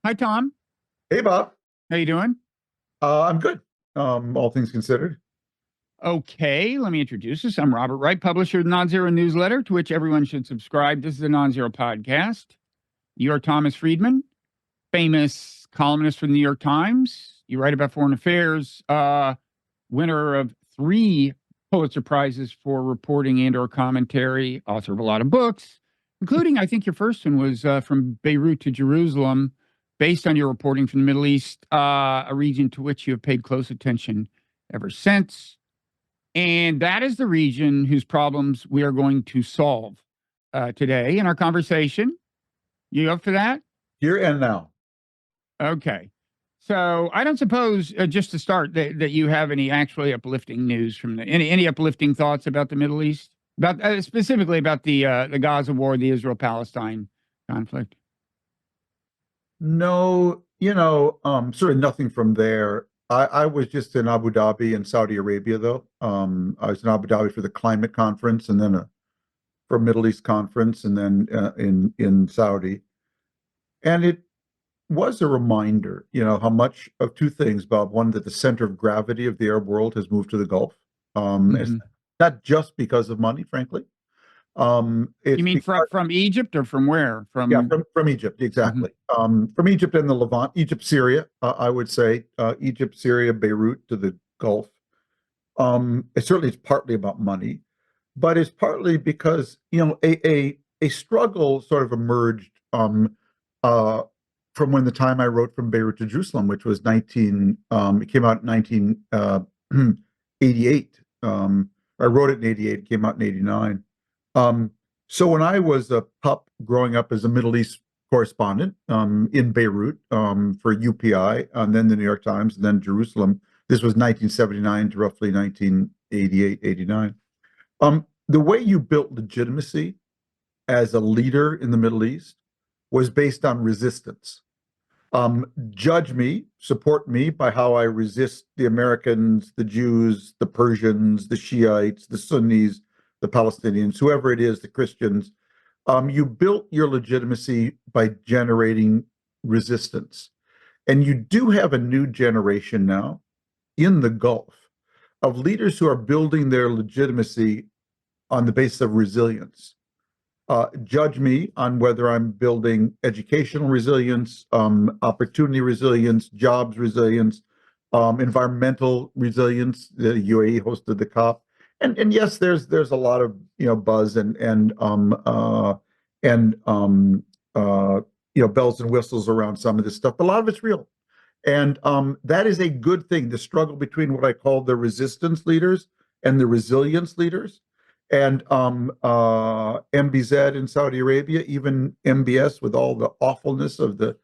Hi, Tom. Hey, Bob. How you doing? I'm good. All things considered. Okay, let me introduce us. I'm Robert Wright, publisher of the Nonzero newsletter, to which everyone should subscribe. This is the Nonzero podcast. You are Thomas Friedman, famous columnist for the New York Times. You write about foreign affairs, winner of 3 Pulitzer Prizes for reporting and/or commentary, author of a lot of books, including, I think your first one was From Beirut to Jerusalem, based on your reporting from the Middle East, a region to which you have paid close attention ever since. And that is the region whose problems we are going to solve today in our conversation. You up for that? Here and now. Okay. So I don't suppose, just to start, that you have any actually uplifting news from any uplifting thoughts about the Middle East, about specifically about the Gaza war, the Israel-Palestine conflict. No, sort of nothing from there. I was just in Abu Dhabi and Saudi Arabia, though. I was in Abu Dhabi for the climate conference, and then for a Middle East conference, and then in Saudi. And it was a reminder, how much of 2 things, Bob. One, that the center of gravity of the Arab world has moved to the Gulf. It's not just because of money, frankly. You It's mean because, from Egypt, or from where? yeah, from Egypt, exactly. From Egypt and the Levant, Egypt, Syria, I would say, Egypt, Syria, Beirut to the Gulf. Certainly it's partly about money, but it's partly because, a struggle sort of emerged from when the time I wrote From Beirut to Jerusalem, which was it came out in 1988. I wrote it in 88, it came out in 89. So when I was a pup growing up as a Middle East correspondent in Beirut for UPI, and then the New York Times, and then Jerusalem, this was 1979 to roughly 1988, 89. The way you built legitimacy as a leader in the Middle East was based on resistance. Judge me, support me by how I resist the Americans, the Jews, the Persians, the Shiites, the Sunnis, the Palestinians, whoever it is, the Christians. You built your legitimacy by generating resistance. And you do have a new generation now in the Gulf of leaders who are building their legitimacy on the basis of resilience. Judge me on whether I'm building educational resilience, opportunity resilience, jobs resilience, environmental resilience. The UAE hosted the COP, and yes, there's a lot of buzz and bells and whistles around some of this stuff. But a lot of it's real, and that is a good thing. The struggle between what I call the resistance leaders and the resilience leaders. And MBZ in Saudi Arabia, even MBS with all the awfulness of the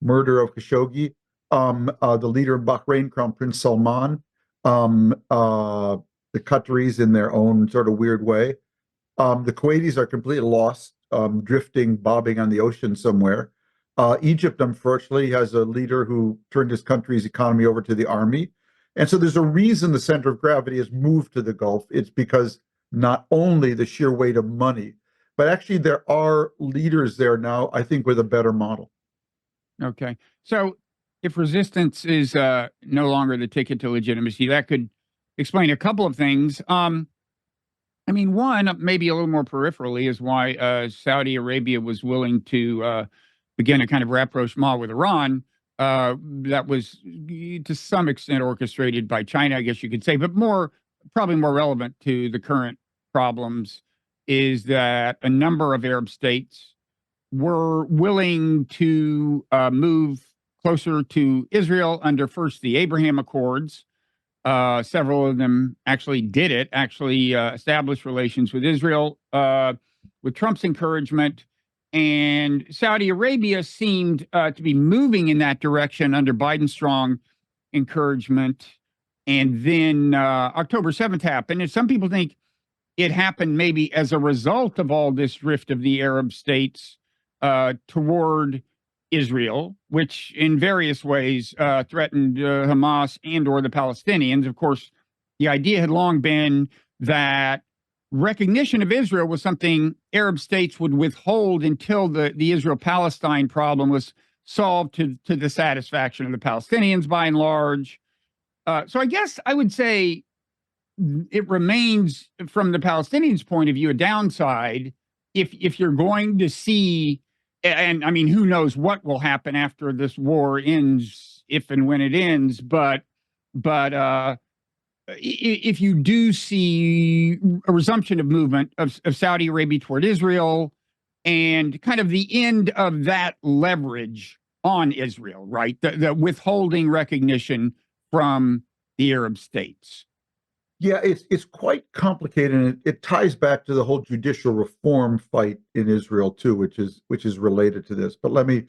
murder of Khashoggi, the leader of Bahrain, Crown Prince Salman, the Qataris in their own sort of weird way. The Kuwaitis are completely lost, drifting, bobbing on the ocean somewhere. Egypt, unfortunately, has a leader who turned his country's economy over to the army. And so there's a reason the center of gravity has moved to the Gulf. It's because not only the sheer weight of money, but actually there are leaders there now, I think, with a better model. Okay. So if resistance is no longer the ticket to legitimacy, that could explain a couple of things. I mean, one, maybe a little more peripherally, is why Saudi Arabia was willing to begin a kind of rapprochement with Iran. That was to some extent orchestrated by China, I guess you could say, but probably more relevant to the current problems is that a number of Arab states were willing to move closer to Israel under first the Abraham Accords. Several of them actually did it, established relations with Israel with Trump's encouragement. And Saudi Arabia seemed to be moving in that direction under Biden's strong encouragement. And then October 7th happened. And some people think it happened maybe as a result of all this drift of the Arab states toward Israel, which in various ways threatened Hamas and or the Palestinians. Of course, the idea had long been that recognition of Israel was something Arab states would withhold until the Israel-Palestine problem was solved to the satisfaction of the Palestinians by and large. So I guess I would say it remains, from the Palestinians' point of view, a downside if you're going to see, and I mean, who knows what will happen after this war ends, if and when it ends, but if you do see a resumption of movement of Saudi Arabia toward Israel and kind of the end of that leverage on Israel, right? The withholding recognition from the Arab states. Yeah, it's quite complicated, and it ties back to the whole judicial reform fight in Israel too, which is related to this. But let me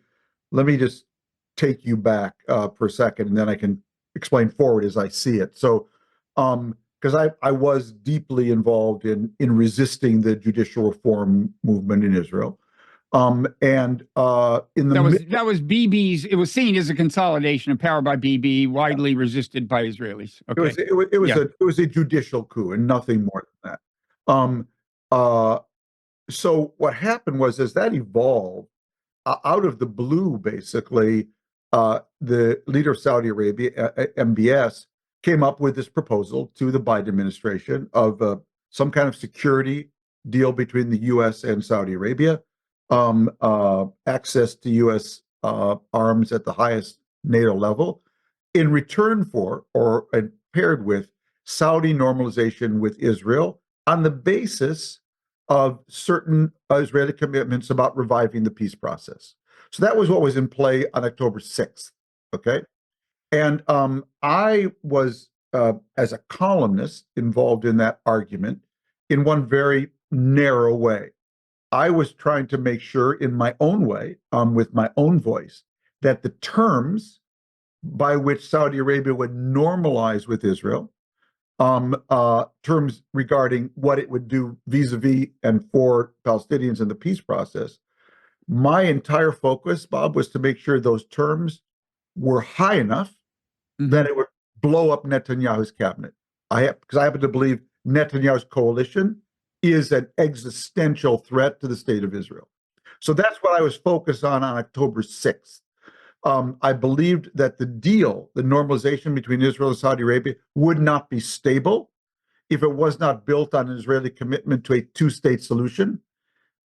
just take you back for a second, and then I can explain forward as I see it. So, because I was deeply involved in resisting the judicial reform movement in Israel, and in the that was Bibi's. It was seen as a consolidation of power by Bibi, widely resisted by Israelis. Okay, it was a judicial coup and nothing more than that. So what happened was, as that evolved, out of the blue, basically, the leader of Saudi Arabia, MBS, came up with this proposal to the Biden administration of some kind of security deal between the U.S. and Saudi Arabia, access to U.S. Arms at the highest NATO level, in return for, or paired with, Saudi normalization with Israel on the basis of certain Israeli commitments about reviving the peace process. So that was what was in play on October 6th. Okay. And I was, as a columnist, involved in that argument in one very narrow way. I was trying to make sure, in my own way, with my own voice, that the terms by which Saudi Arabia would normalize with Israel, terms regarding what it would do vis-a-vis and for Palestinians in the peace process, my entire focus, Bob, was to make sure those terms were high enough that it would blow up Netanyahu's cabinet. Because I happen to believe Netanyahu's coalition is an existential threat to the state of Israel. So that's what I was focused on October 6th. I believed that the deal, the normalization between Israel and Saudi Arabia, would not be stable if it was not built on an Israeli commitment to a two-state solution.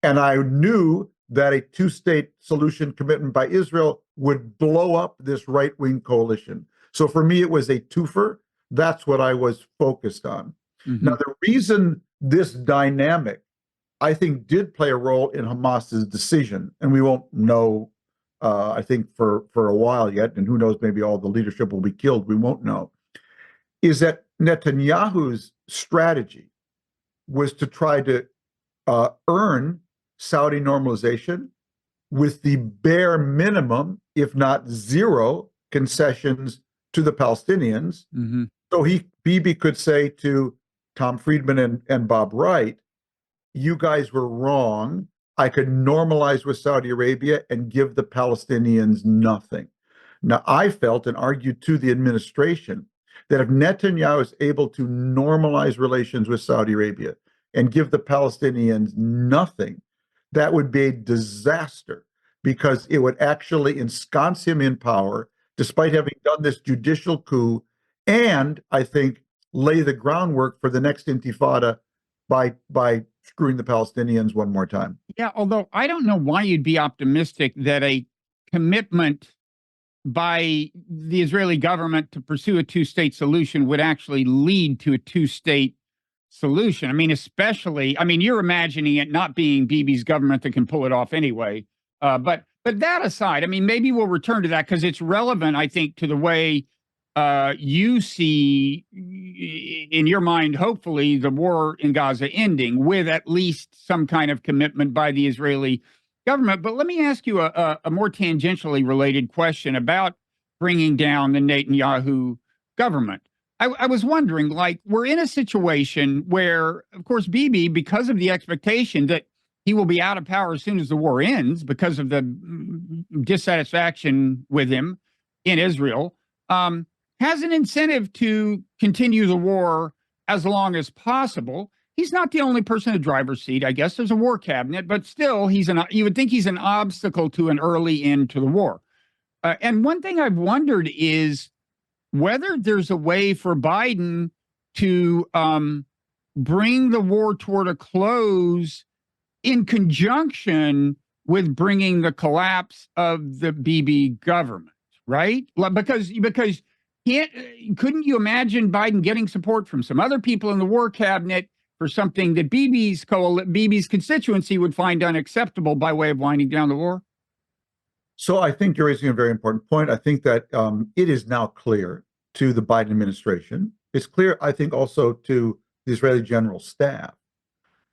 And I knew that a two-state solution commitment by Israel would blow up this right-wing coalition. So for me, it was a twofer. That's what I was focused on. Now, the reason this dynamic, I think, did play a role in Hamas's decision, and we won't know, I think, for a while yet, and who knows, maybe all the leadership will be killed, we won't know, is that Netanyahu's strategy was to try to earn Saudi normalization with the bare minimum, if not zero, concessions to the Palestinians. So Bibi could say to Tom Friedman and Bob Wright, you guys were wrong. I could normalize with Saudi Arabia and give the Palestinians nothing. Now, I felt and argued to the administration that if Netanyahu is able to normalize relations with Saudi Arabia and give the Palestinians nothing, that would be a disaster, because it would actually ensconce him in power, despite having done this judicial coup, and I think lay the groundwork for the next intifada by screwing the Palestinians one more time. Yeah, although I don't know why you'd be optimistic that a commitment by the Israeli government to pursue a two-state solution would actually lead to a two-state solution. I mean, especially, I mean, you're imagining it not being Bibi's government that can pull it off anyway. But that aside, I mean, maybe we'll return to that because it's relevant, I think, to the way you see, in your mind, hopefully, the war in Gaza ending with at least some kind of commitment by the Israeli government. But let me ask you a more tangentially related question about bringing down the Netanyahu government. I was wondering, like, we're in a situation where, of course, Bibi, because of the expectation that he will be out of power as soon as the war ends because of the dissatisfaction with him in Israel, has an incentive to continue the war as long as possible. he's not the only person in the driver's seat. I guess there's a war cabinet, but still, you would think he's an obstacle to an early end to the war. And one thing I've wondered is whether there's a way for Biden to bring the war toward a close in conjunction with bringing the collapse of the Bibi government, right? Because couldn't you imagine Biden getting support from some other people in the war cabinet for something that Bibi's constituency would find unacceptable by way of winding down the war? So I think you're raising a very important point. I think that it is now clear to the Biden administration. It's clear, I think, also to the Israeli general staff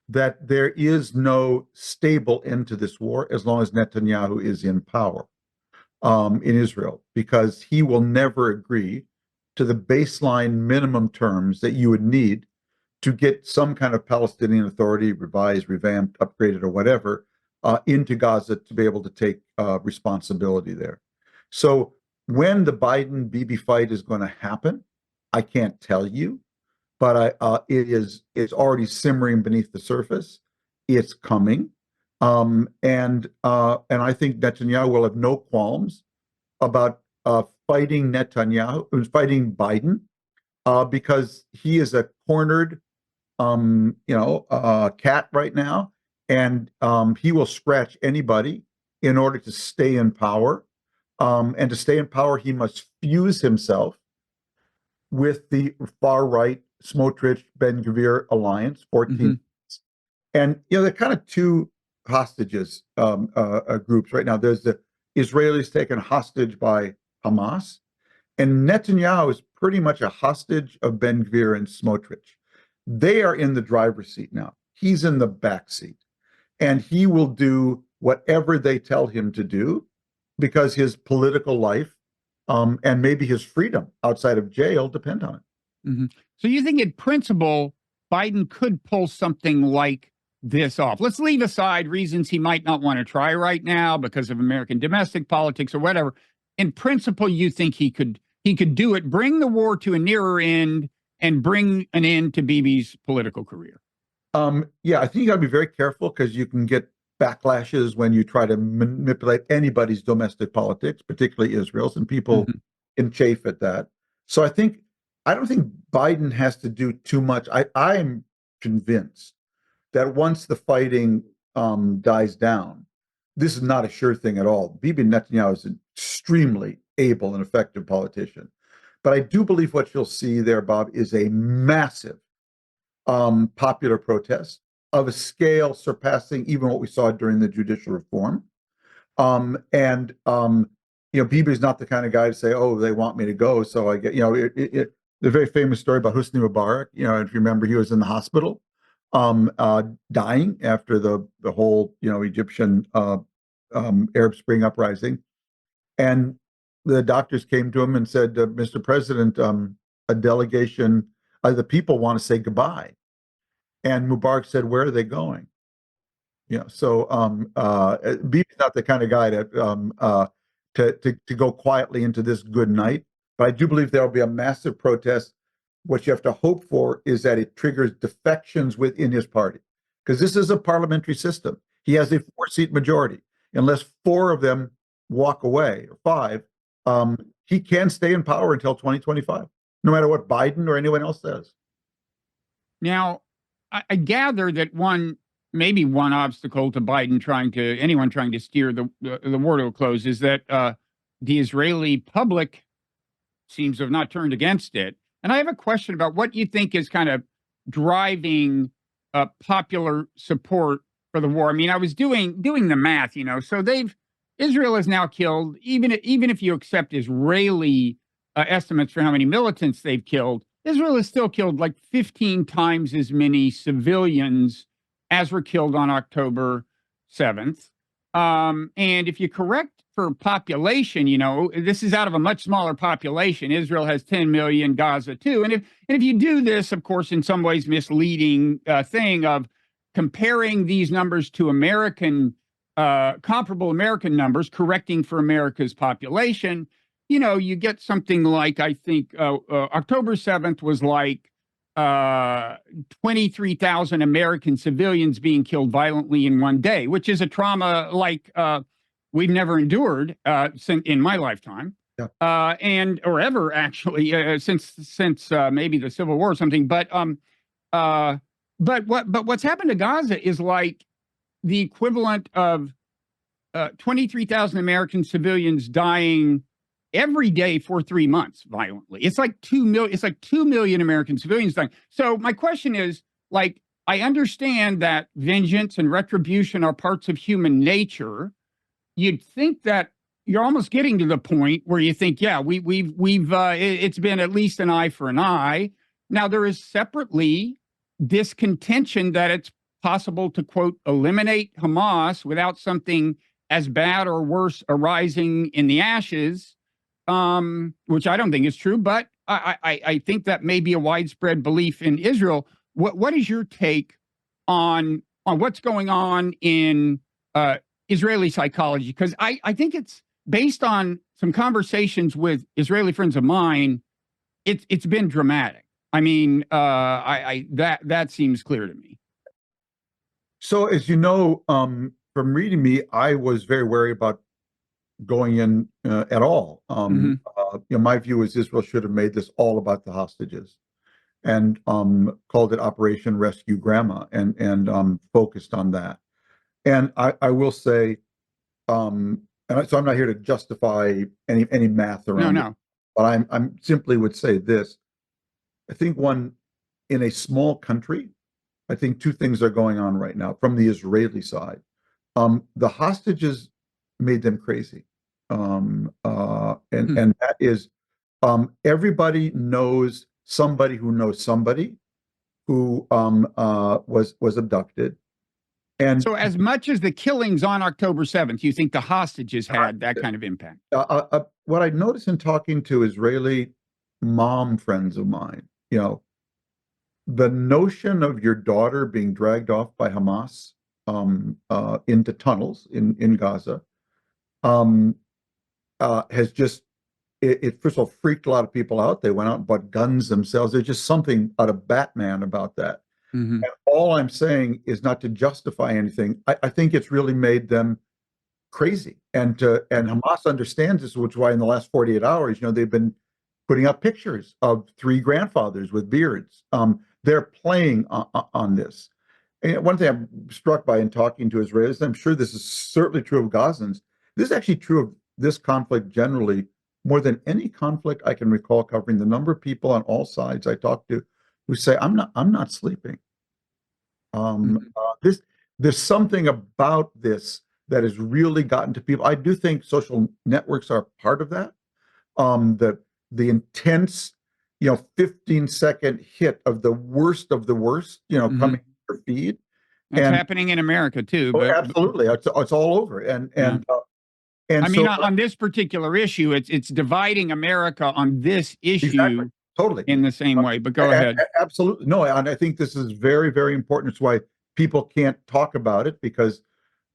that there is no stable end to this war as long as Netanyahu is in power in Israel, because he will never agree to the baseline minimum terms that you would need to get some kind of Palestinian Authority revised, revamped, upgraded, or whatever into Gaza to be able to take responsibility there. So when the Biden-Bibi fight is going to happen, I can't tell you, but it's already simmering beneath the surface. It's coming, and I think Netanyahu will have no qualms about fighting Biden, because he is a cornered, cat right now, and he will scratch anybody in order to stay in power. And to stay in power, he must fuse himself with the far right Smotrich Ben Gvir alliance, 14. Mm-hmm. And they're kind of two hostages groups right now. There's the Israelis taken hostage by Hamas, and Netanyahu is pretty much a hostage of Ben Gvir and Smotrich. They are in the driver's seat now. He's in the back seat, and he will do whatever they tell him to do because his political life and maybe his freedom outside of jail depend on it. Mm-hmm. So you think in principle, Biden could pull something like this off? Let's leave aside reasons he might not want to try right now because of American domestic politics or whatever. In principle, you think he could do it, bring the war to a nearer end, and bring an end to Bibi's political career? Yeah, I think you got to be very careful because you can get backlashes when you try to manipulate anybody's domestic politics, particularly Israel's, and people can chafe at that. So I don't think Biden has to do too much. I'm convinced that once the fighting dies down, this is not a sure thing at all. Bibi Netanyahu is an extremely able and effective politician. But I do believe what you'll see there, Bob, is a massive popular protest of a scale surpassing even what we saw during the judicial reform. Bibi is not the kind of guy to say, "Oh, they want me to go, so I get." The very famous story about Hosni Mubarak. If you remember, he was in the hospital, dying after the whole Egyptian Arab Spring uprising, and the doctors came to him and said, "Mr. President, a delegation, the people want to say goodbye." And Mubarak said, "Where are they going?" So Bibi's not the kind of guy to go quietly into this good night. But I do believe there will be a massive protest. What you have to hope for is that it triggers defections within his party, because this is a parliamentary system. He has a 4-seat majority. Unless 4 of them walk away, or 5, he can stay in power until 2025, no matter what Biden or anyone else says. Now, I gather that maybe one obstacle to anyone trying to steer the war to a close is that the Israeli public seems to have not turned against it. And I have a question about what you think is kind of driving popular support for the war. I mean, I was doing the math, so Israel has now killed, even if you accept Israeli estimates for how many militants they've killed, Israel has still killed like 15 times as many civilians as were killed on October 7th. And if you correct for population, this is out of a much smaller population. Israel has 10 million, Gaza too. And if you do this, of course, in some ways misleading thing of comparing these numbers to comparable American numbers, correcting for America's population, you get something like, I think October 7th was like 23,000 American civilians being killed violently in one day, which is a trauma like we've never endured in my lifetime, Yeah. and or ever actually since maybe the Civil War or something. But what's happened to Gaza is like the equivalent of 23,000 American civilians dying every day for 3 months violently. It's like 2 million. It's like 2 million American civilians dying. So my question is, like, I understand that vengeance and retribution are parts of human nature. You'd think that you're almost getting to the point where you think, yeah, it's been at least an eye for an eye. Now there is separately this contention that it's possible to, quote, eliminate Hamas without something as bad or worse arising in the ashes, which I don't think is true, but I think that may be a widespread belief in Israel. What is your take on what's going on in Israeli psychology? Because I think it's based on some conversations with Israeli friends of mine. It's been dramatic. I mean, that seems clear to me. So, as you know, from reading me, I was very wary about going in at all. My view is Israel should have made this all about the hostages, and called it Operation Rescue Grandma, and focused on that. And I will say, so I'm not here to justify any math around it, but I'm simply would say this. I think in a small country, I think two things are going on right now from the Israeli side. The hostages made them crazy. And that is, everybody knows somebody who knows somebody who was abducted. And so as much as the killings on October 7th, you think the hostages had that kind of impact? What I noticed in talking to Israeli mom friends of mine, the notion of your daughter being dragged off by Hamas into tunnels in Gaza has just, it first of all freaked a lot of people out. They went out and bought guns themselves. There's just something out of Batman about that. And all I'm saying is not to justify anything. I think it's really made them crazy. And Hamas understands this, which is why in the last 48 hours, they've been putting up pictures of 3 grandfathers with beards. They're playing on this. And one thing I'm struck by in talking to Israelis, I'm sure this is certainly true of Gazans. This is actually true of this conflict generally, more than any conflict I can recall covering. The number of people on all sides I talk to who say, I'm not sleeping. There's something about this that has really gotten to people. I do think social networks are part of that. The intense, 15-second hit of the worst, coming to your feed. It's happening in America too. But absolutely, it's all over. And I mean, on this particular issue, it's dividing America on this issue. Exactly. Totally. In the same way, but go ahead. Absolutely. No, and I think this is very, very important. It's why people can't talk about it because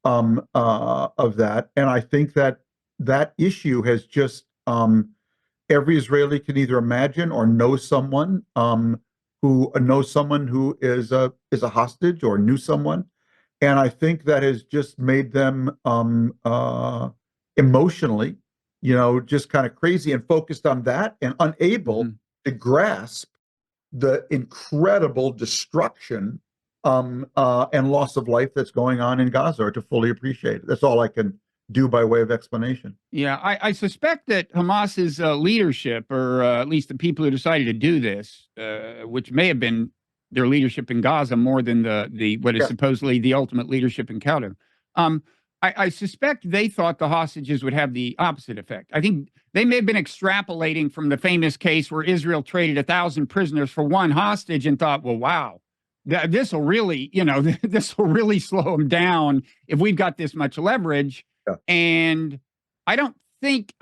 of that. And I think that issue has just, every Israeli can either imagine or know someone who knows someone who is a hostage or knew someone. And I think that has just made them emotionally, just kind of crazy and focused on that and unable to grasp the incredible destruction and loss of life that's going on in Gaza, or to fully appreciate it. That's all I can do by way of explanation. Yeah, I suspect that Hamas's leadership, or at least the people who decided to do this, which may have been their leadership in Gaza more than what is supposedly the ultimate leadership in Qatar, I suspect they thought the hostages would have the opposite effect. I think they may have been extrapolating from the famous case where Israel traded 1,000 prisoners for 1 hostage and thought, well, wow, this will really, this will really slow them down if we've got this much leverage. Yeah. And I don't think,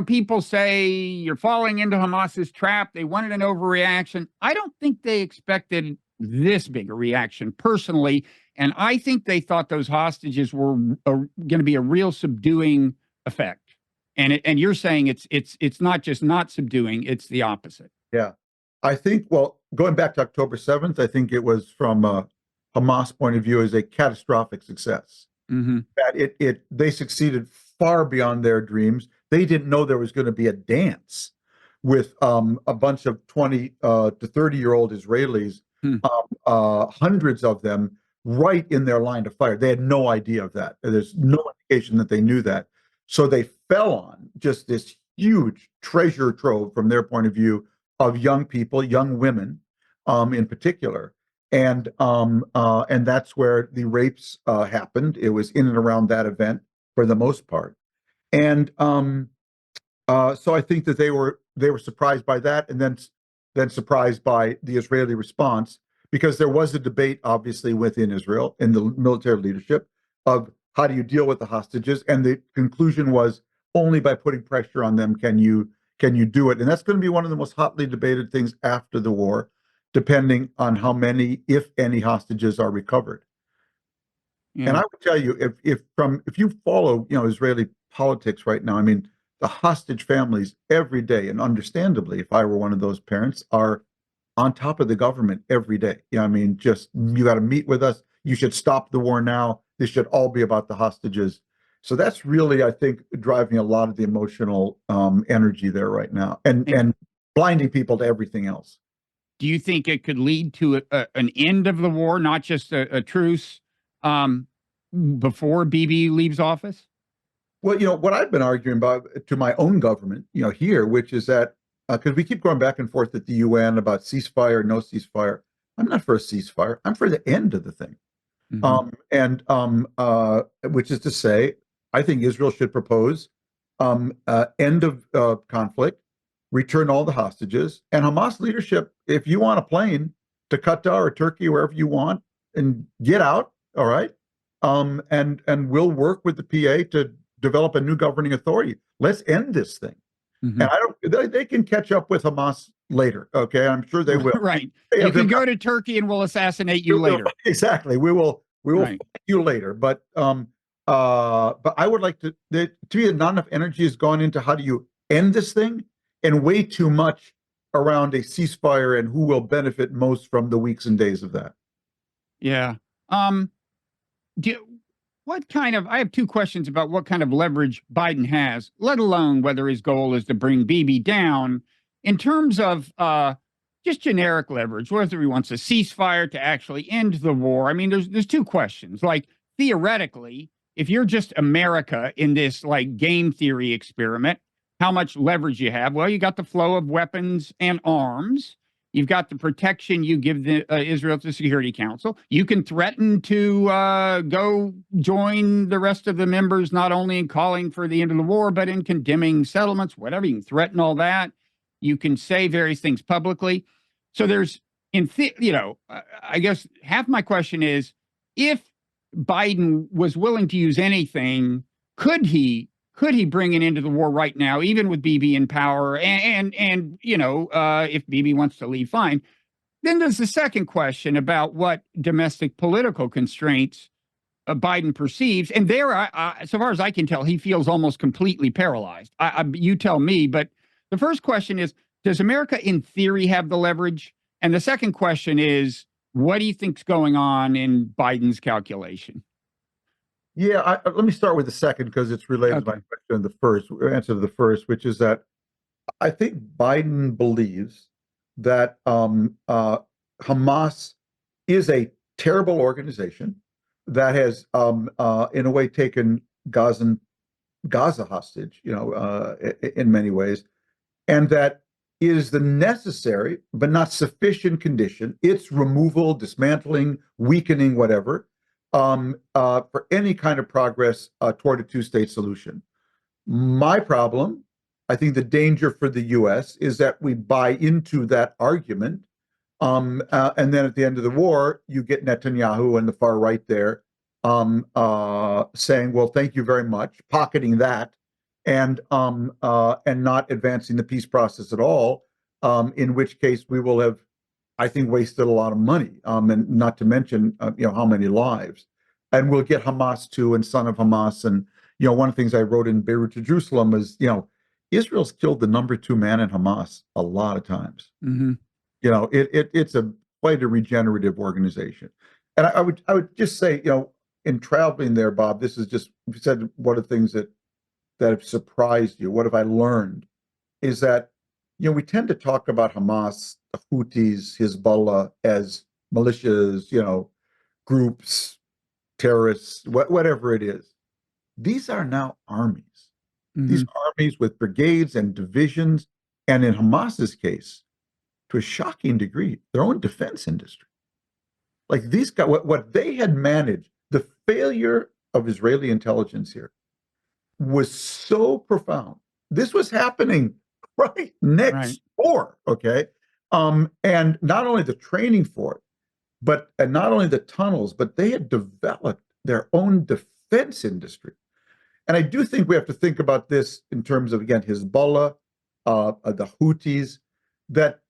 people say you're falling into Hamas's trap. They wanted an overreaction. I don't think they expected this big a reaction personally. And I think they thought those hostages were going to be a real subduing effect. And you're saying it's not just not subduing, it's the opposite. Yeah. I think, well, going back to October 7th, I think it was from a Hamas point of view is a catastrophic success. That they succeeded far beyond their dreams. They didn't know there was going to be a dance with a bunch of 20 to 30-year-old Israelis, hundreds of them right in their line of fire. They had no idea of that. There's no indication that they knew that. So they fell on just this huge treasure trove from their point of view of young people, young women, in particular. And that's where the rapes happened. It was in and around that event for the most part. And so I think that they were surprised by that, and then surprised by the Israeli response, because there was a debate, obviously, within Israel in the military leadership of how do you deal with the hostages, and the conclusion was only by putting pressure on them can you do it, and that's going to be one of the most hotly debated things after the war, depending on how many, if any, hostages are recovered. Yeah. And I would tell you, if you follow, Israeli politics right now, I mean, the hostage families every day, and understandably, if I were one of those parents, are on top of the government every day. I mean, just you got to meet with us. You should stop the war now. This should all be about the hostages. So that's really, I think, driving a lot of the emotional energy there right now, and blinding people to everything else. Do you think it could lead to an end of the war, not just a truce, before Bibi leaves office? Well, what I've been arguing about to my own government, here, which is that because we keep going back and forth at the UN about ceasefire, no ceasefire. I'm not for a ceasefire. I'm for the end of the thing. Which is to say, I think Israel should propose end of conflict, return all the hostages, and Hamas leadership, if you want a plane to Qatar or Turkey, wherever you want, and get out, all right, and we'll work with the PA to develop a new governing authority. Let's end this thing. And they can catch up with Hamas later. Okay, I'm sure they will. Right. You can go to Turkey and we'll assassinate you later. Exactly. We will fight you later. But I would like to me, not enough energy has gone into how do you end this thing, and way too much around a ceasefire and who will benefit most from the weeks and days of that. Yeah. I have two questions about what kind of leverage Biden has, let alone whether his goal is to bring Bibi down, in terms of just generic leverage, whether he wants a ceasefire to actually end the war. I mean, there's two questions. Like, theoretically, if you're just America in this like game theory experiment, how much leverage you have? Well, you got the flow of weapons and arms. You've got the protection you give Israel to the Security Council. You can threaten to go join the rest of the members, not only in calling for the end of the war, but in condemning settlements, whatever. You can threaten all that. You can say various things publicly. So there's, I guess half my question is, if Biden was willing to use anything, could he bring an end to the war right now, even with Bibi in power? And if Bibi wants to leave, fine. Then there's the second question about what domestic political constraints Biden perceives. And there, so far as I can tell, he feels almost completely paralyzed. You tell me. But the first question is, does America in theory have the leverage? And the second question is, what do you think's going on in Biden's calculation? Yeah, let me start with the second, because it's related to my question, the first answer to the first, which is that I think Biden believes that Hamas is a terrible organization that has, in a way, taken Gaza hostage, in many ways, and that is the necessary but not sufficient condition, its removal, dismantling, weakening, whatever, for any kind of progress toward a two-state solution. My problem, I think the danger for the U.S. is that we buy into that argument, and then at the end of the war, you get Netanyahu and the far right there saying, well, thank you very much, pocketing that, and not advancing the peace process at all, in which case we will have, I think, wasted a lot of money, and not to mention, how many lives. And we'll get Hamas too, and son of Hamas. And, one of the things I wrote in Beirut to Jerusalem is, Israel's killed the number 2 man in Hamas a lot of times. It's a quite a regenerative organization. And I would just say, in traveling there, Bob, this is just, you said one of the things that have surprised you. What have I learned? Is that, we tend to talk about Hamas, the Houthis, Hezbollah as militias, groups, terrorists, whatever it is. These are now armies. These armies with brigades and divisions, and in Hamas's case, to a shocking degree, their own defense industry. Like these guys, what they had managed, the failure of Israeli intelligence here was so profound. This was happening right next door, okay? And not only the training for it, and not only the tunnels, but they had developed their own defense industry. And I do think we have to think about this in terms of, again, Hezbollah, the Houthis, that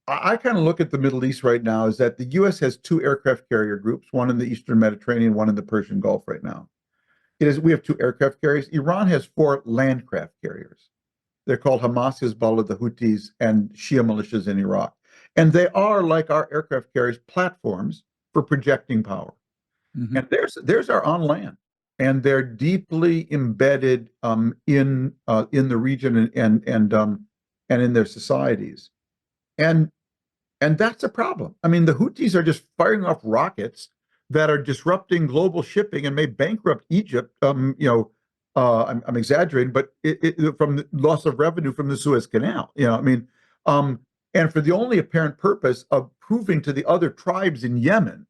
I kind of look at the Middle East right now is that the U.S. has two aircraft carrier groups, one in the Eastern Mediterranean, one in the Persian Gulf right now. We have two aircraft carriers. Iran has four landcraft carriers. They're called Hamas, Hezbollah, the Houthis, and Shia militias in Iraq. And they are, like our aircraft carriers, platforms for projecting power. And there's our on land. And they're deeply embedded in the region and in their societies. And that's a problem. I mean, the Houthis are just firing off rockets that are disrupting global shipping and may bankrupt Egypt. I'm exaggerating, but from the loss of revenue from the Suez Canal. And for the only apparent purpose of proving to the other tribes in Yemen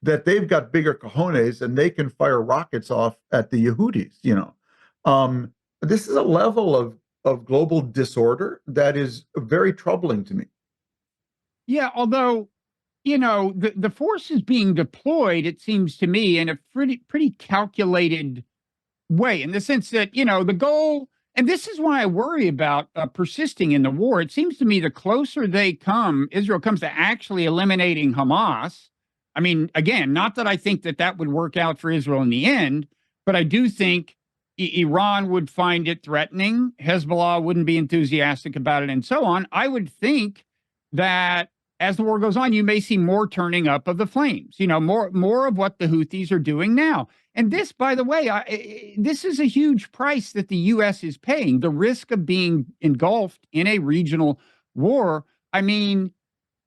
that they've got bigger cojones and they can fire rockets off at the Yehudis. This is a level of global disorder that is very troubling to me. Yeah, although, the force is being deployed, it seems to me, in a pretty calculated way, in the sense that, the goal, and this is why I worry about persisting in the war. It seems to me the closer Israel comes to actually eliminating Hamas. I mean, again, not that I think that would work out for Israel in the end, but I do think Iran would find it threatening. Hezbollah wouldn't be enthusiastic about it, and so on. I would think that as the war goes on, you may see more turning up of the flames, more of what the Houthis are doing now. And this, by the way, this is a huge price that the U.S. is paying, the risk of being engulfed in a regional war. I mean,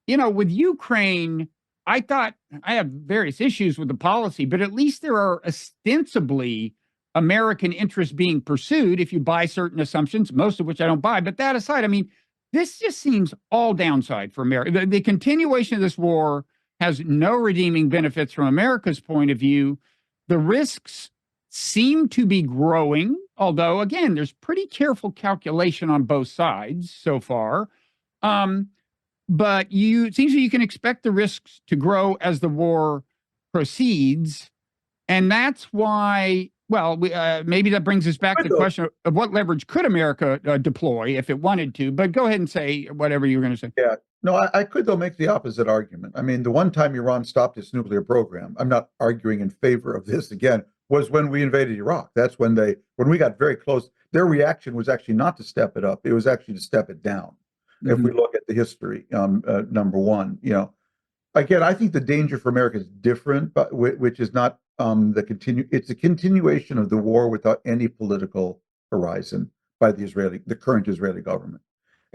with Ukraine, I thought I have various issues with the policy, but at least there are ostensibly American interests being pursued if you buy certain assumptions, most of which I don't buy. But that aside, I mean, this just seems all downside for America. The continuation of this war has no redeeming benefits from America's point of view. The risks seem to be growing, although, again, there's pretty careful calculation on both sides so far. But it seems that you can expect the risks to grow as the war proceeds. And that's why, maybe that brings us back to the question of what leverage could America deploy if it wanted to. But go ahead and say whatever you were going to say. Yeah. No, I could, though, make the opposite argument. I mean, the one time Iran stopped its nuclear program, I'm not arguing in favor of this again, was when we invaded Iraq. That's when we got very close. Their reaction was actually not to step it up. It was actually to step it down. If we look at the history, number one, again, I think the danger for America is different, but which is not it's a continuation of the war without any political horizon by the current Israeli government.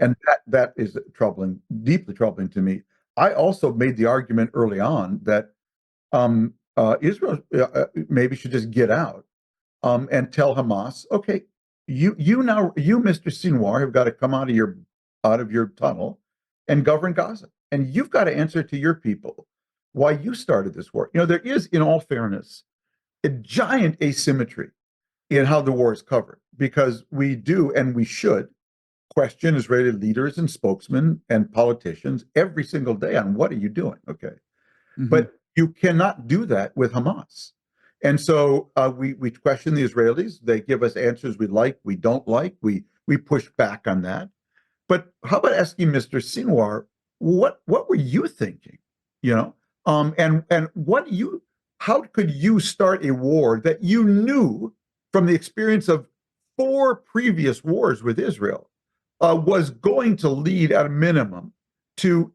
And that is troubling, deeply troubling to me. I also made the argument early on that Israel maybe should just get out and tell Hamas, okay, you, Mr. Sinwar, have got to come out of your tunnel and govern Gaza. And you've got to answer to your people why you started this war. There is, in all fairness, a giant asymmetry in how the war is covered, because we do, and we should, question Israeli leaders and spokesmen and politicians every single day on what are you doing, okay? But you cannot do that with Hamas. And so we question the Israelis. They give us answers we like, we don't like. We push back on that. But how about asking Mr. Sinwar, what were you thinking? And how could you start a war that you knew from the experience of 4 previous wars with Israel was going to lead at a minimum to,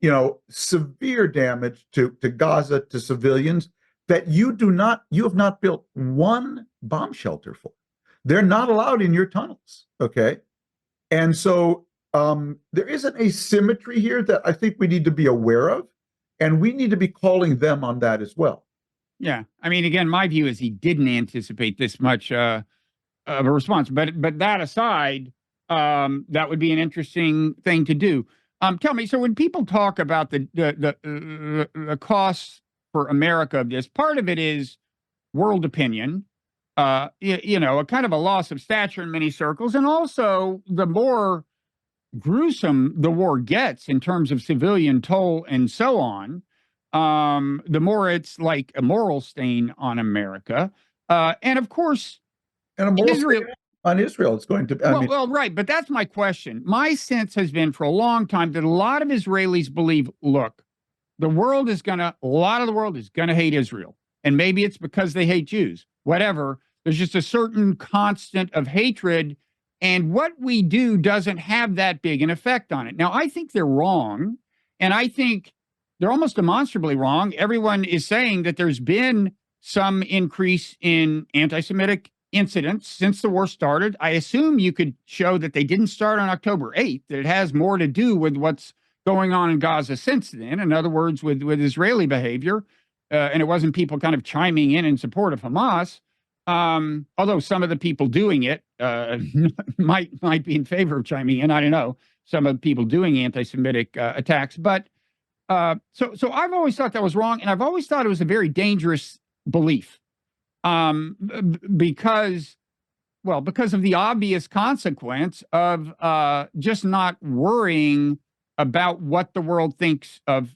severe damage to Gaza, to civilians that you have not built one bomb shelter for. They're not allowed in your tunnels. Okay. And so there is an asymmetry here that I think we need to be aware of, and we need to be calling them on that as well. Yeah. I mean, again, my view is he didn't anticipate this much of a response. But that aside, that would be an interesting thing to do. Tell me, so when people talk about the costs for America of this, part of it is world opinion, a kind of a loss of stature in many circles, and also the more gruesome the war gets in terms of civilian toll and so on, the more it's like a moral stain on America. And of course, And a moral Israel stain on Israel is going to. well, right, but that's my question. My sense has been for a long time that a lot of Israelis believe, look, a lot of the world is going to hate Israel. And maybe it's because they hate Jews, whatever. There's just a certain constant of hatred. And what we do doesn't have that big an effect on it. Now, I think they're wrong. And I think they're almost demonstrably wrong. Everyone is saying that there's been some increase in anti-Semitic incidents since the war started. I assume you could show that they didn't start on October 8th, that it has more to do with what's going on in Gaza since then. In other words, with Israeli behavior, and it wasn't people kind of chiming in support of Hamas. Although some of the people doing it might be in favor of chiming in. I don't know. Some of the people doing anti-Semitic attacks, but so I've always thought that was wrong, and I've always thought it was a very dangerous belief, because of the obvious consequence of just not worrying about what the world thinks of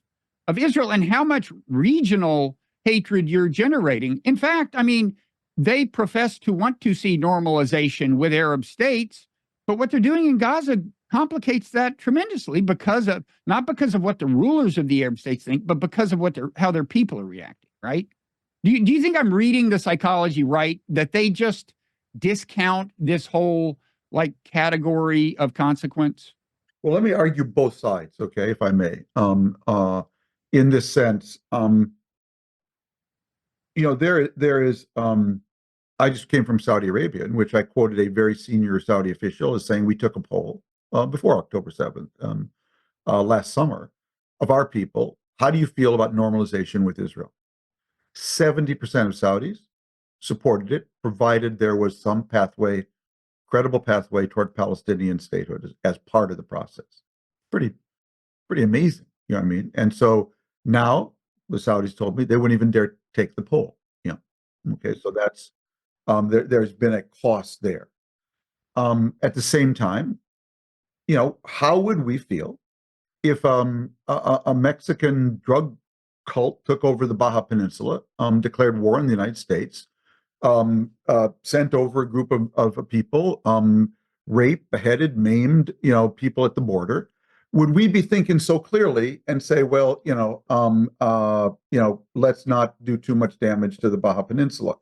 Israel and how much regional hatred you're generating. In fact, I mean, they profess to want to see normalization with Arab states, but what they're doing in Gaza complicates that tremendously not because of what the rulers of the Arab states think, but because of how their people are reacting, right? Do you think I'm reading the psychology right, that they just discount this whole category of consequence? Well, let me argue both sides, okay, if I may. In this sense, there is. I just came from Saudi Arabia, in which I quoted a very senior Saudi official as saying we took a poll before October 7th last summer of our people. How do you feel about normalization with Israel? 70% of Saudis supported it, provided there was some credible pathway toward Palestinian statehood as part of the process. Pretty amazing, you know what I mean? And so now the Saudis told me they wouldn't even dare take the poll. Okay, so that's there's been a cost there. At the same time, how would we feel if a Mexican drug cult took over the Baja Peninsula, declared war on the United States, sent over a group of people, raped, beheaded, maimed, people at the border? Would we be thinking so clearly and say, well, let's not do too much damage to the Baja Peninsula?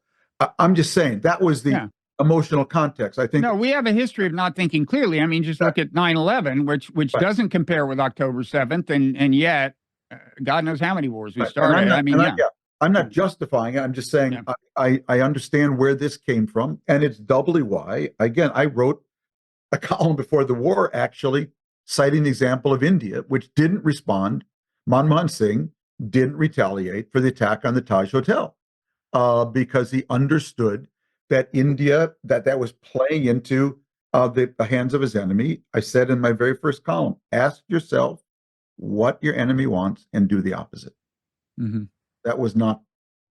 I'm just saying that was the emotional context. I think. No, we have a history of not thinking clearly. I mean, just look at 9/11, which doesn't compare with October 7th, and yet God knows how many wars we started. I'm not justifying it. I'm just saying I understand where this came from, and it's doubly why. Again, I wrote a column before the war, actually citing the example of India, which didn't respond. Manmohan Singh didn't retaliate for the attack on the Taj Hotel because he understood that India that was playing into the hands of his enemy. I said in my very first column, ask yourself what your enemy wants and do the opposite. Mm-hmm. That was not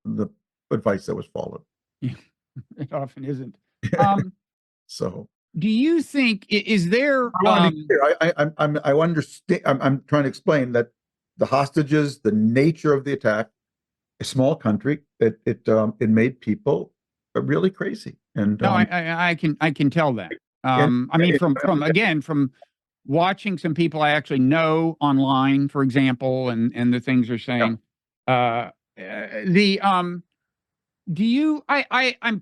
the advice that was followed. Yeah, it often isn't. So, do you think is there? I understand. I'm trying to explain that the hostages, the nature of the attack, a small country, it made people really crazy. And no, I can tell that. I mean, from watching some people I actually know online, for example, and the things they're saying. I'm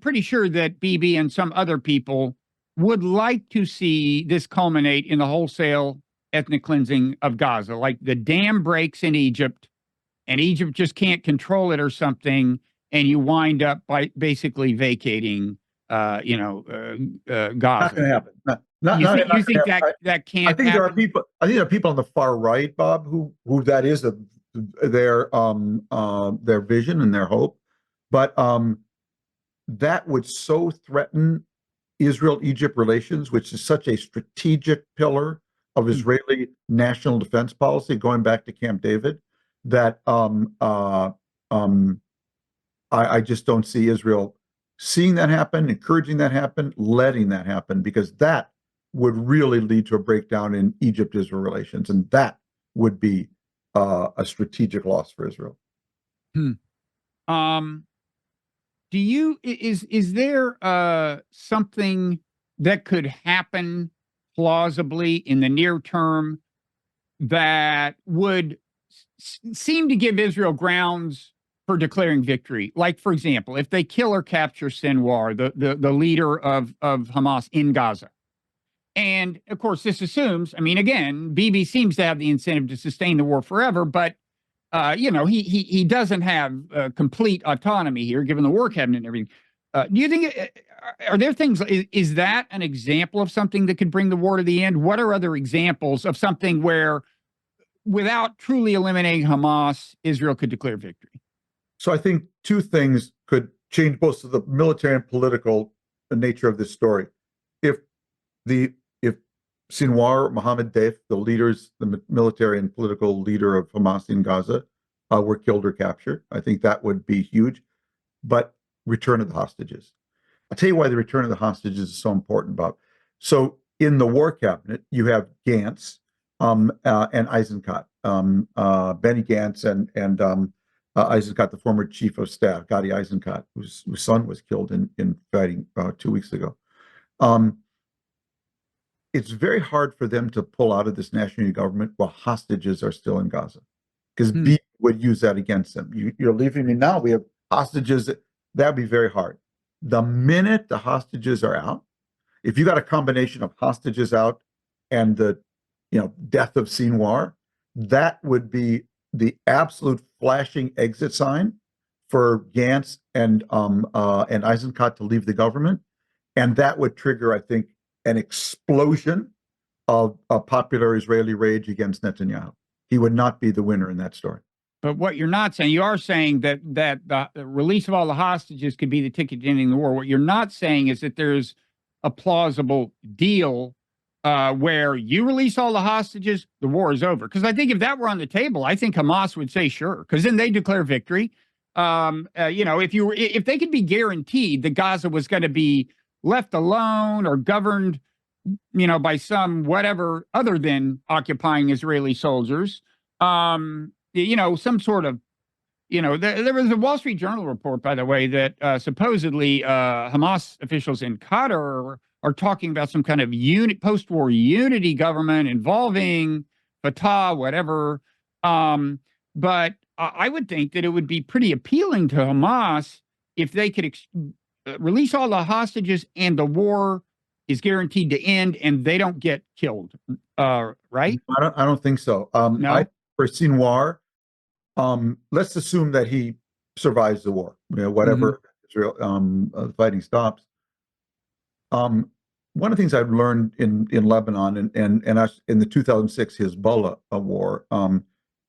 pretty sure that BB and some other people would like to see this culminate in the wholesale ethnic cleansing of Gaza, like the dam breaks in Egypt, and Egypt just can't control it or something, and you wind up by basically vacating, Not Gaza. going to happen. You think Happen. that I can't think there are happen? people. I think there are people on the far right, Bob, who that is their vision and their hope, but that would so threaten Israel-Egypt relations, which is such a strategic pillar of Israeli national defense policy going back to Camp David, that I just don't see Israel seeing that happen, encouraging that happen, letting that happen, because that would really lead to a breakdown in Egypt-Israel relations, and that would be a strategic loss for Israel. Um, is there something that could happen plausibly in the near term that would seem to give Israel grounds for declaring victory? Like, for example, if they kill or capture Sinwar, the leader of Hamas in Gaza. And of course, this assumes, I mean, again, Bibi seems to have the incentive to sustain the war forever, but he doesn't have complete autonomy here, given the war cabinet and everything. Do you think, are there things, is that an example of something that could bring the war to the end? What are other examples of something where, without truly eliminating Hamas, Israel could declare victory? So I think two things could change both of the military and political nature of this story. If Sinwar, Mohammed Deif, the military and political leader of Hamas in Gaza, were killed or captured, I think that would be huge. But return of the hostages. I'll tell you why the return of the hostages is so important, Bob. So in the war cabinet, you have Gantz and Eisenkot, Benny Gantz and Eisenkot, the former chief of staff, Gadi Eisenkot, whose son was killed in fighting 2 weeks ago. It's very hard for them to pull out of this national unity government while hostages are still in Gaza, because B would use that against them. You're leaving me now. We have hostages. That'd be very hard. The minute the hostages are out, if you got a combination of hostages out and the death of Sinwar, that would be the absolute flashing exit sign for Gantz and Eisenkot to leave the government, and that would trigger, I think, an explosion of popular Israeli rage against Netanyahu. He would not be the winner in that story. But what you're not saying, you are saying that the release of all the hostages could be the ticket to ending the war. What you're not saying is that there's a plausible deal where you release all the hostages, the war is over. Because I think if that were on the table, I think Hamas would say sure, because then they declare victory. If they could be guaranteed that Gaza was going to be left alone or governed, by some whatever other than occupying Israeli soldiers, some sort of, there was a Wall Street Journal report, by the way, that supposedly Hamas officials in Qatar are talking about some kind of post-war unity government involving Fatah, whatever. But I would think that it would be pretty appealing to Hamas if they could release all the hostages and the war is guaranteed to end and they don't get killed. Right? I don't think so. No? For Sinwar, let's assume that he survives the war, whatever Israel fighting stops. One of the things I've learned in Lebanon and in the 2006 Hezbollah war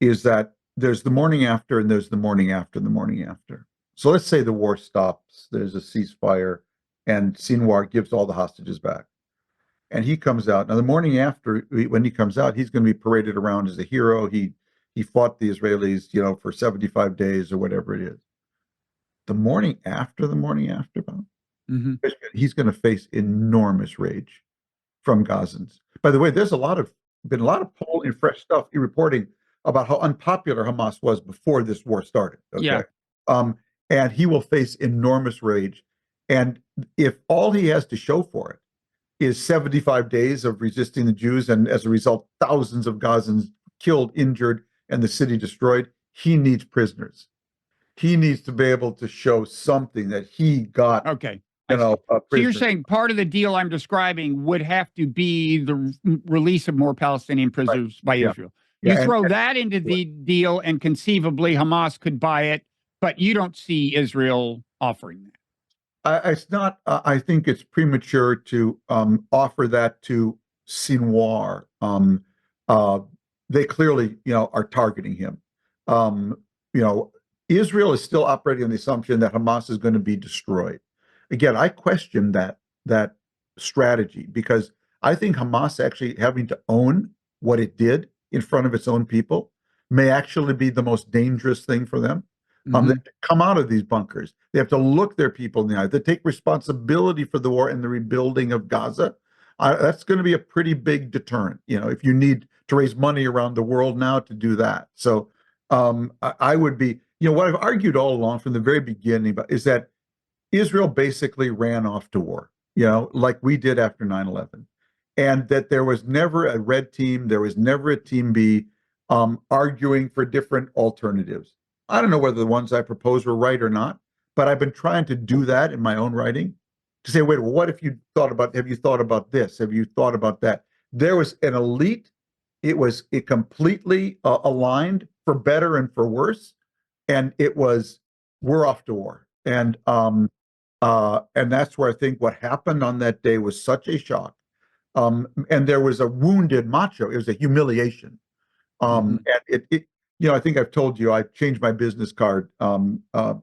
is that there's the morning after and there's the morning after the morning after. So let's say the war stops, there's a ceasefire, and Sinwar gives all the hostages back. And he comes out. Now, the morning after, when he comes out, he's going to be paraded around as a hero. He fought the Israelis, for 75 days or whatever it is. The morning after, Bob, he's going to face enormous rage from Gazans. By the way, there's been a lot of polling, fresh stuff reporting about how unpopular Hamas was before this war started. Okay. Yeah. And he will face enormous rage. And if all he has to show for it is 75 days of resisting the Jews, and as a result, thousands of Gazans killed, injured, and the city destroyed, he needs prisoners. He needs to be able to show something that he got So you're prisoners. saying part of the deal I'm describing would have to be the release of more Palestinian prisoners by Yeah. Israel. Yeah, You throw that into the deal, and conceivably Hamas could buy it, but you don't see Israel offering that. It's not. I think it's premature to offer that to Sinwar. They clearly, are targeting him. You know, Israel is still operating on the assumption that Hamas is going to be destroyed. Again, I question that strategy because I think Hamas actually having to own what it did in front of its own people may actually be the most dangerous thing for them. They have to come out of these bunkers. They have to look their people in the eye. They take responsibility for the war and the rebuilding of Gaza. That's going to be a pretty big deterrent. If you need to raise money around the world now to do that. So I would be. What I've argued all along from the very beginning is that Israel basically ran off to war. Like we did after 9/11, and that there was never a red team. There was never a team B arguing for different alternatives. I don't know whether the ones I proposed were right or not, but I've been trying to do that in my own writing to say, wait, well, what if have you thought about this? Have you thought about that? There was an elite. It completely aligned for better and for worse. And we're off to war. And that's where I think what happened on that day was such a shock. And there was a wounded macho. It was a humiliation. And I think I've told you I changed my business card about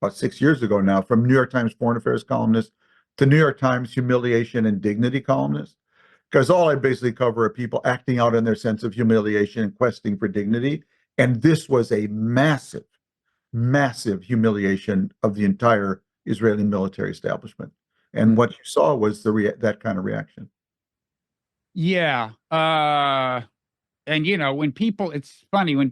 6 years ago now from New York Times foreign affairs columnist to New York Times humiliation and dignity columnist, because all I basically cover are people acting out in their sense of humiliation and questing for dignity. And this was a massive, massive humiliation of the entire Israeli military establishment. And what you saw was that kind of reaction. Yeah. And when people, it's funny when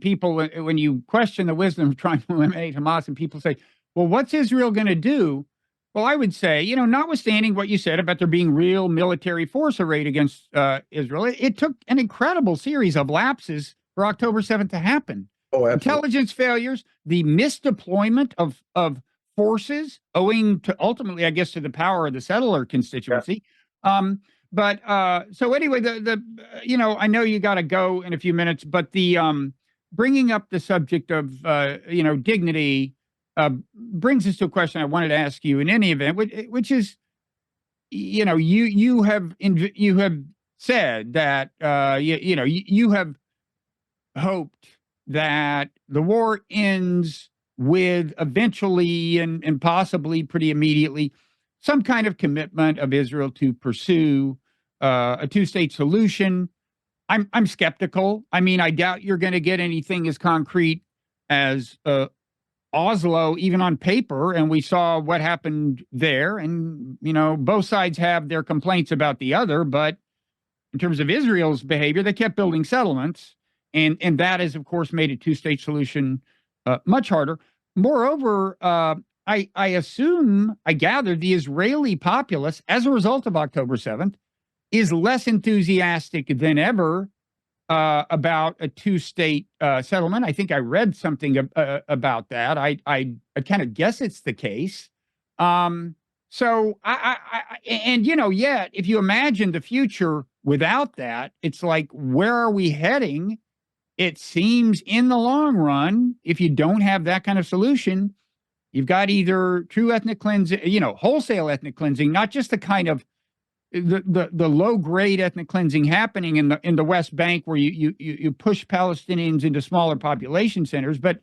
you question the wisdom of trying to eliminate Hamas, and people say, well, what's Israel going to do? Well, I would say, notwithstanding what you said about there being real military force arrayed against Israel, it took an incredible series of lapses for October 7th to happen. Oh, absolutely. Intelligence failures, the misdeployment of forces owing to ultimately, I guess, to the power of the settler constituency. Yeah. So anyway, I know you got to go in a few minutes, but the bringing up the subject of dignity brings us to a question I wanted to ask you in any event, which is, you have said that you have hoped that the war ends with eventually and possibly pretty immediately some kind of commitment of Israel to pursue a two-state solution. I'm skeptical. I mean, I doubt you're going to get anything as concrete as Oslo, even on paper. And we saw what happened there. And, both sides have their complaints about the other. But in terms of Israel's behavior, they kept building settlements. And that has, of course, made a two-state solution much harder. Moreover, I gather the Israeli populace, as a result of October 7th, is less enthusiastic than ever about a two-state settlement. I think I read something about that. I kind of guess it's the case. So yet if you imagine the future without that, it's like, where are we heading? It seems in the long run, if you don't have that kind of solution, you've got either true ethnic cleansing, wholesale ethnic cleansing, not just the kind of the low grade ethnic cleansing happening in the West Bank, where you push Palestinians into smaller population centers, but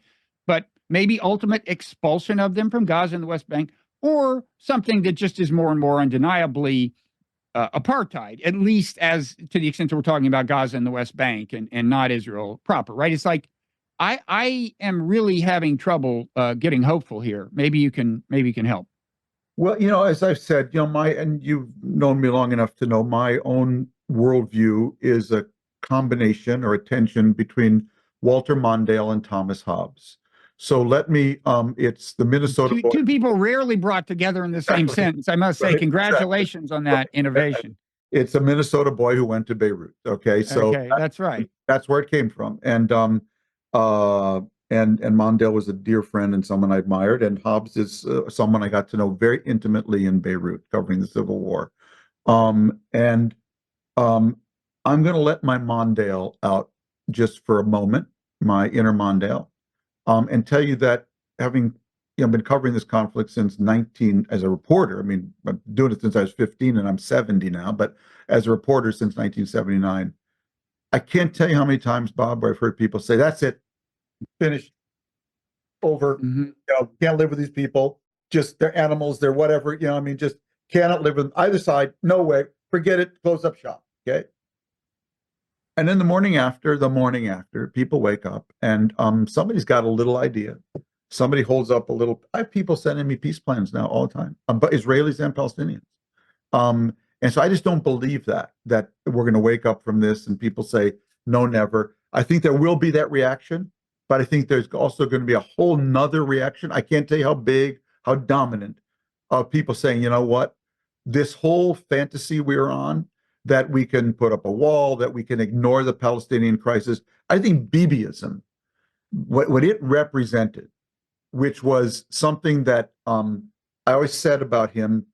maybe ultimate expulsion of them from Gaza and the West Bank, or something that just is more and more undeniably apartheid, at least as to the extent that we're talking about Gaza and the West Bank and not Israel proper, right? It's like I am really having trouble getting hopeful here. Maybe you can help. Well, as I've said, and you've known me long enough to know my own worldview is a combination or a tension between Walter Mondale and Thomas Hobbes. So it's the Minnesota two people rarely brought together in the same sentence. I must say, congratulations on that innovation. It's a Minnesota boy who went to Beirut. Okay, so that's right. That's where it came from. And and Mondale was a dear friend and someone I admired, and Hobbs is someone I got to know very intimately in Beirut, covering the Civil War. And I'm going to let my Mondale out just for a moment, my inner Mondale, and tell you that having been covering this conflict since 19 as a reporter. I mean, I'm doing it since I was 15 and I'm 70 now, but as a reporter since 1979, I can't tell you how many times, Bob, where I've heard people say, "That's it, finished, over. Can't live with these people. Just they're animals, they're whatever. I mean, just cannot live with either side. No way. Forget it. Close up shop." Okay. And then the morning after, people wake up and somebody's got a little idea. Somebody holds up a little. I have people sending me peace plans now all the time, but Israelis and Palestinians. And so I just don't believe that we're going to wake up from this and people say, no, never. I think there will be that reaction, but I think there's also going to be a whole nother reaction. I can't tell you how big, how dominant, of people saying, you know what, this whole fantasy we're on, that we can put up a wall, that we can ignore the Palestinian crisis. I think Bibiism, what it represented, which was something that I always said about him,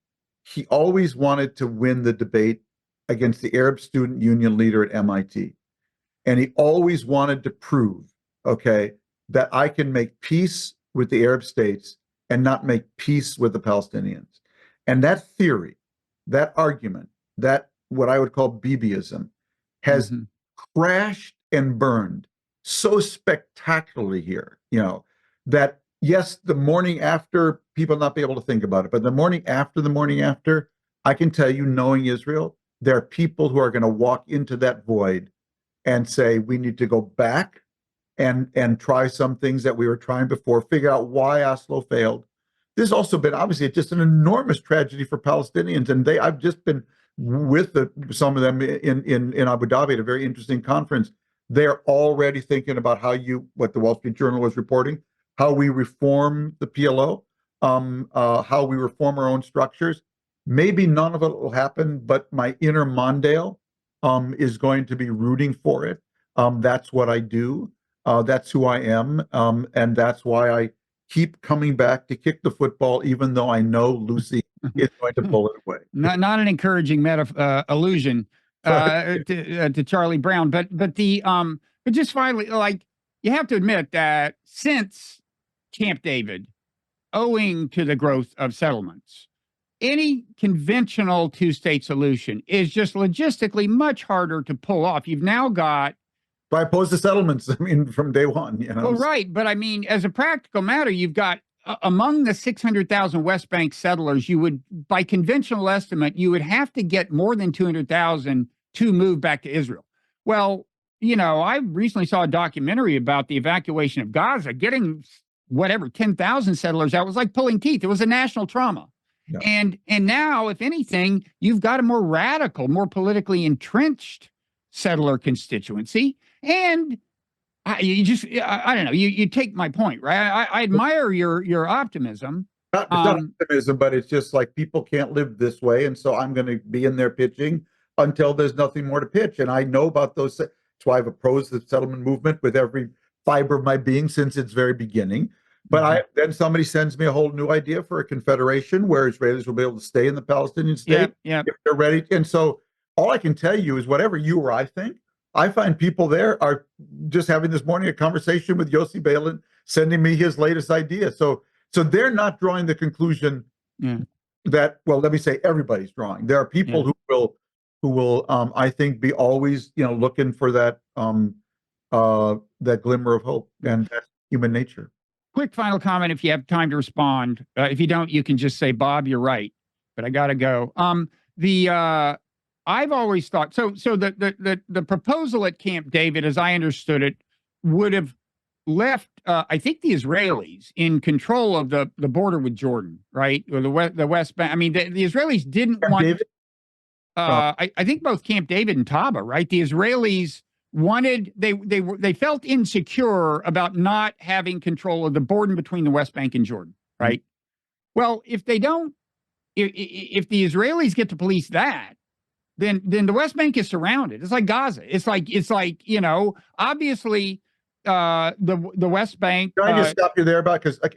he always wanted to win the debate against the Arab Student Union leader at MIT. And he always wanted to prove, okay, that I can make peace with the Arab states and not make peace with the Palestinians. And that theory, that argument, that what I would call Bibiism, has crashed and burned so spectacularly here, that yes, the morning after, people not be able to think about it, but the morning after, I can tell you, knowing Israel, there are people who are going to walk into that void and say, we need to go back and try some things that we were trying before, figure out why Oslo failed. There's also been obviously just an enormous tragedy for Palestinians, and I've just been with some of them in Abu Dhabi at a very interesting conference. They're already thinking about what the Wall Street Journal was reporting, how we reform the PLO, how we reform our own structures. Maybe none of it will happen, but my inner Mondale is going to be rooting for it. That's what I do. That's who I am. And that's why I keep coming back to kick the football, even though I know Lucy is going to pull it away. Not an encouraging allusion to Charlie Brown, but just finally, like, you have to admit that since Camp David, owing to the growth of settlements, any conventional two-state solution is just logistically much harder to pull off. You've now got... I oppose the settlements, I mean, from day one. Well, right. But I mean, as a practical matter, you've got among the 600,000 West Bank settlers, you would, by conventional estimate, you would have to get more than 200,000 to move back to Israel. Well, I recently saw a documentary about the evacuation of Gaza. Getting 10,000 settlers out was like pulling teeth. It was a national trauma. Yeah. And now, if anything, you've got a more radical, more politically entrenched settler constituency. And I don't know, you take my point, right? I admire your optimism. It's not optimism, but it's just like, people can't live this way. And so I'm going to be in there pitching until there's nothing more to pitch. And I know about those. That's why I've opposed the settlement movement with every fiber of my being since its very beginning. But then somebody sends me a whole new idea for a confederation where Israelis will be able to stay in the Palestinian state if they're ready. And so all I can tell you is whatever you or I think, I find people there are just having this morning a conversation with Yossi Balin, sending me his latest idea. So they're not drawing the conclusion that, well, let me say everybody's drawing. There are people who will I think be always, looking for that that glimmer of hope, and that's human nature. Quick final comment, if you have time to respond. If you don't, you can just say, Bob, you're right, but I got to go. I've always thought, so the proposal at Camp David, as I understood it, would have left, I think, the Israelis in control of the border with Jordan, right? Or the West Bank. I mean, the Israelis didn't want, I think both Camp David and Taba, right? The Israelis wanted, they felt insecure about not having control of the border between the West Bank and Jordan, right? Well, if they don't, if the Israelis get to police that, then the West Bank is surrounded. It's like Gaza. It's like, obviously the West Bank. Can I just stop you there about, because like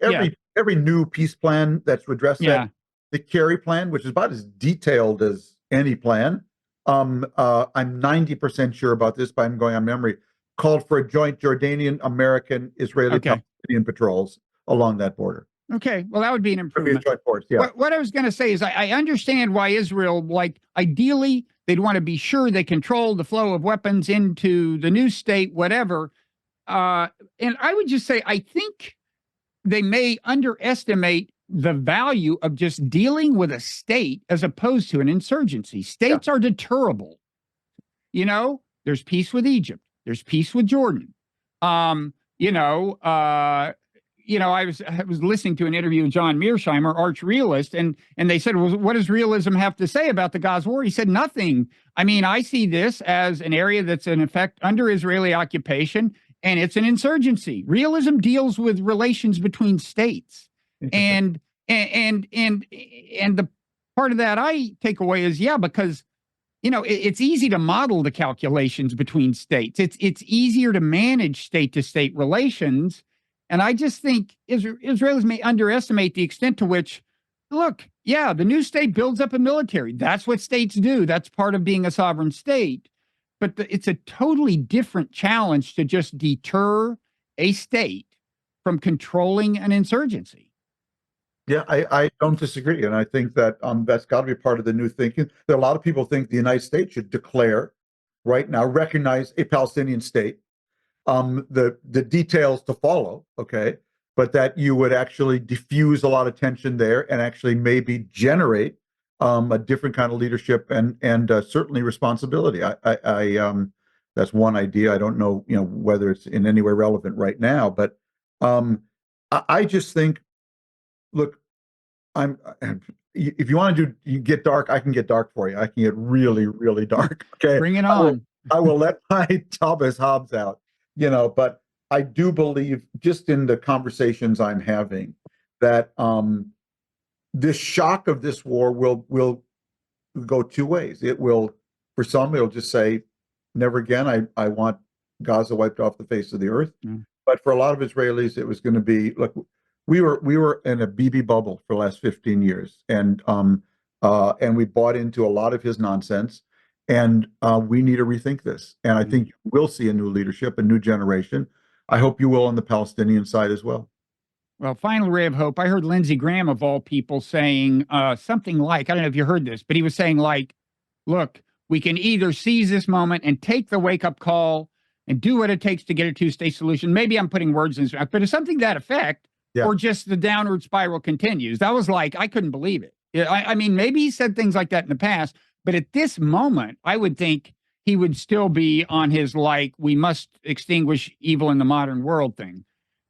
every new peace plan that's addressed that, the Kerry plan, which is about as detailed as any plan. I'm 90% sure about this, but I'm going on memory. Called for a joint Jordanian, American, Israeli, Palestinian patrols along that border. Okay, well, that would be an improvement. Joint force, yeah. What I was going to say is I understand why Israel, like, ideally, they'd want to be sure they control the flow of weapons into the new state, whatever. And I would just say, I think they may underestimate the value of just dealing with a state as opposed to an insurgency. States are deterrable. You know, there's peace with Egypt. There's peace with Jordan. I was listening to an interview with John Mearsheimer, arch realist, and they said, well, what does realism have to say about the Gaza war? He said, nothing. I mean, I see this as an area that's in effect under Israeli occupation, and it's an insurgency. Realism deals with relations between states. And the part of that I take away is, because it's easy to model the calculations between states. It's easier to manage state-to-state relations. And I just think Israelis may underestimate the extent to which, look, the new state builds up a military. That's what states do. That's part of being a sovereign state. But it's a totally different challenge to just deter a state from controlling an insurgency. Yeah, I don't disagree. And I think that that's got to be part of the new thinking. There are a lot of people think the United States should declare right now, recognize a Palestinian state. The details to follow, okay, but that you would actually diffuse a lot of tension there and actually maybe generate a different kind of leadership and certainly responsibility. That's one idea. I don't know, whether it's in any way relevant right now, but I just think, look, if you want to get dark, I can get dark for you. I can get really, really dark. Okay, bring it on. I will let my Thomas Hobbes out. But I do believe, just in the conversations I'm having, that this shock of this war will go two ways. It will, for some, it'll just say, never again. I want Gaza wiped off the face of the earth. But for a lot of Israelis, it was going to be, look, we were in a BB bubble for the last 15 years, and we bought into a lot of his nonsense. And we need to rethink this. And I think we'll see a new leadership, a new generation. I hope you will on the Palestinian side as well. Well, final ray of hope. I heard Lindsey Graham, of all people, saying something like, I don't know if you heard this, but he was saying, like, look, we can either seize this moment and take the wake-up call and do what it takes to get a two-state solution. Maybe I'm putting words in his mouth, but it's something to that effect, or just the downward spiral continues. That was like, I couldn't believe it. I mean, maybe he said things like that in the past, but at this moment, I would think he would still be on his, like, we must extinguish evil in the modern world thing.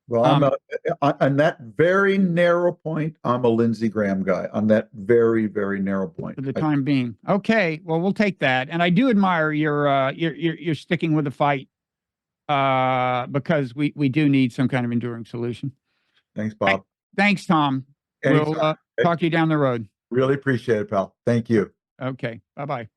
Well, on that very narrow point, I'm a Lindsey Graham guy, on that very, very narrow point. For the time being. Okay, well, we'll take that. And I do admire you're sticking with the fight, because we do need some kind of enduring solution. Thanks, Bob. Thanks, Tom. Anytime. We'll talk to you down the road. Really appreciate it, pal. Thank you. Okay, bye-bye.